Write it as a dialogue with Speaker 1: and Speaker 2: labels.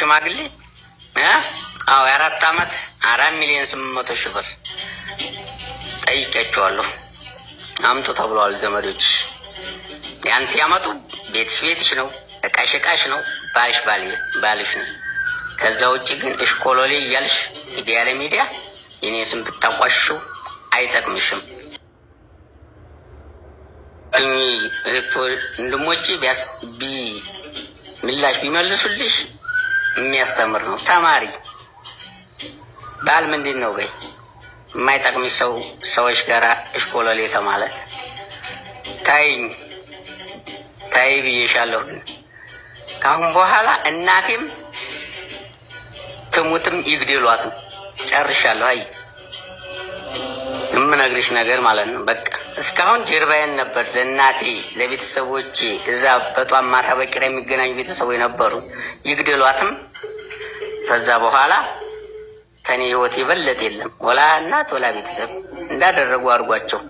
Speaker 1: ሽማግሌ አዎ የ4 አመት 4,800,000 ብር ጠይቄያቸዋለሁ። አምጡ ተብሏል ዘመዶች። ያንተ ያመጡ ቤትሽ ነው፣ እቃሽ ነው፣ ባልሽ ነው። ከዛ ውጪ ግን እሽኮሎሌ እያልሽ ሚዲያ የኔ ስም ብታቋሽው አይጠቅምሽም። ወንድሞቼ ምላሽ ቢመልሱልሽ የሚያስተምር ነው። ተማሪ ባል ምንድነው በይ የማይጠቅም ሰዎች ጋራ እሽኮሎሌ ተማለት ታይ ብዬሻለሁ። ካሁን በኋላ እናቴም ትሙትም ይግደሏት ጨርሻለሁ። አይ የምነግርሽ ነገር ማለት ነው። በቃ እስካሁን ጀርባዬን ነበር ለእናቴ ለቤተሰቦቼ እዛ በጧት ማታ በቂራ የሚገናኙ ቤተሰቦች ነበሩ። ይግደሏትም ከዛ በኋላ ተኔ ህይወት ይበለጥ የለም። ወላ እናት ወላ ቤተሰብ እንዳደረጉ አድርጓቸው።